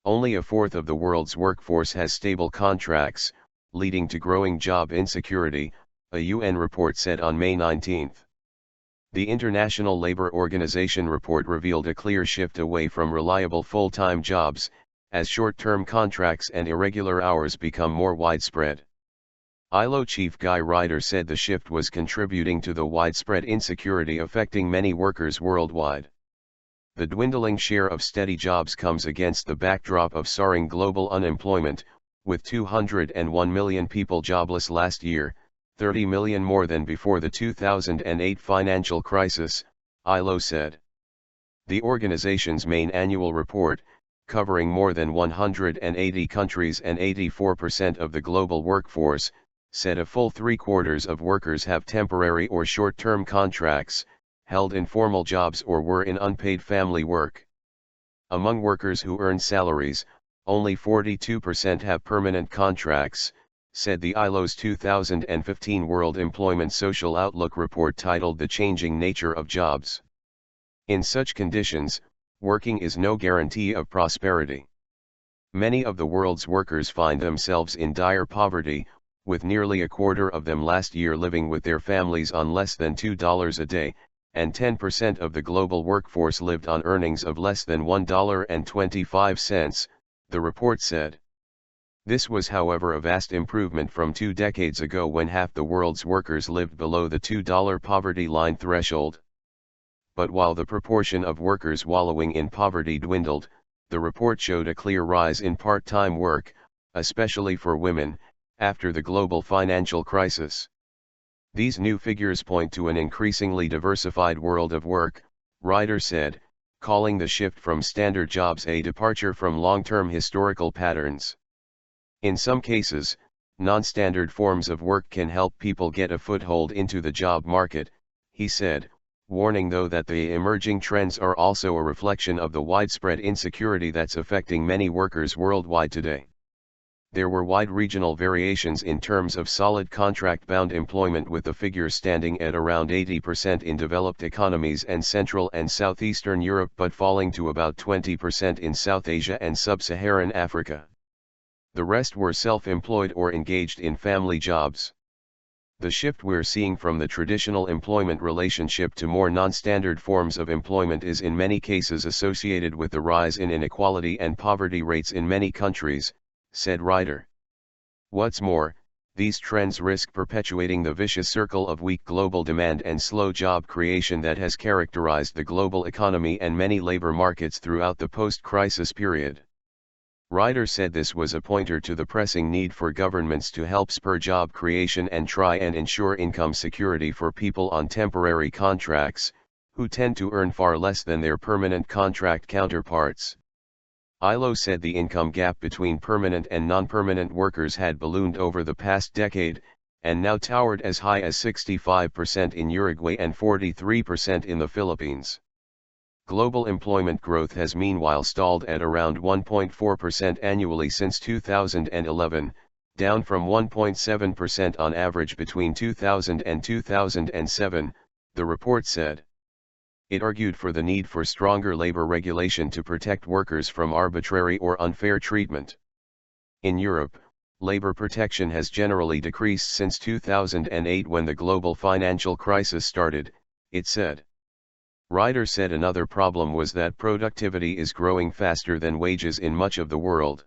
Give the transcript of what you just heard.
Only a fourth of the world's workforce has stable contracts, leading to growing job insecurity, a UN report said on May 19. The International Labour Organization report revealed a clear shift away from reliable full-time jobs, as short-term contracts and irregular hours become more widespread. ILO chief Guy Ryder said the shift was contributing to the widespread insecurity affecting many workers worldwide. The dwindling share of steady jobs comes against the backdrop of soaring global unemployment, with 201 million people jobless last year, 30 million more than before the 2008 financial crisis, ILO said. The organization's main annual report, covering more than 180 countries and 84% of the global workforce, said a full three-quarters of workers have temporary or short-term contracts, held informal jobs or were in unpaid family work. Among workers who earn salaries, only 42% have permanent contracts, said the ILO's 2015 World Employment Social Outlook report titled The Changing Nature of Jobs. In such conditions, working is no guarantee of prosperity. Many of the world's workers find themselves in dire poverty, with nearly a quarter of them last year living with their families on less than $2 a day, and 10% of the global workforce lived on earnings of less than $1.25, the report said. This was, however, a vast improvement from 2 decades ago when half the world's workers lived below the $2 poverty line threshold. But while the proportion of workers wallowing in poverty dwindled, the report showed a clear rise in part-time work, especially for women, after the global financial crisis. These new figures point to an increasingly diversified world of work, Ryder said, calling the shift from standard jobs a departure from long-term historical patterns. In some cases, non-standard forms of work can help people get a foothold into the job market, he said, warning though that the emerging trends are also a reflection of the widespread insecurity that's affecting many workers worldwide today. There were wide regional variations in terms of solid contract-bound employment, with the figure standing at around 80% in developed economies and Central and Southeastern Europe but falling to about 20% in South Asia and Sub-Saharan Africa. The rest were self-employed or engaged in family jobs. The shift we're seeing from the traditional employment relationship to more non-standard forms of employment is in many cases associated with the rise in inequality and poverty rates in many countries, said Ryder. What's more, these trends risk perpetuating the vicious circle of weak global demand and slow job creation that has characterized the global economy and many labor markets throughout the post-crisis period. Ryder said this was a pointer to the pressing need for governments to help spur job creation and try and ensure income security for people on temporary contracts, who tend to earn far less than their permanent contract counterparts. ILO said the income gap between permanent and non-permanent workers had ballooned over the past decade, and now towered as high as 65% in Uruguay and 43% in the Philippines. Global employment growth has meanwhile stalled at around 1.4% annually since 2011, down from 1.7% on average between 2000 and 2007, the report said. It argued for the need for stronger labor regulation to protect workers from arbitrary or unfair treatment. In Europe, labor protection has generally decreased since 2008 when the global financial crisis started, it said. Ryder said another problem was that productivity is growing faster than wages in much of the world.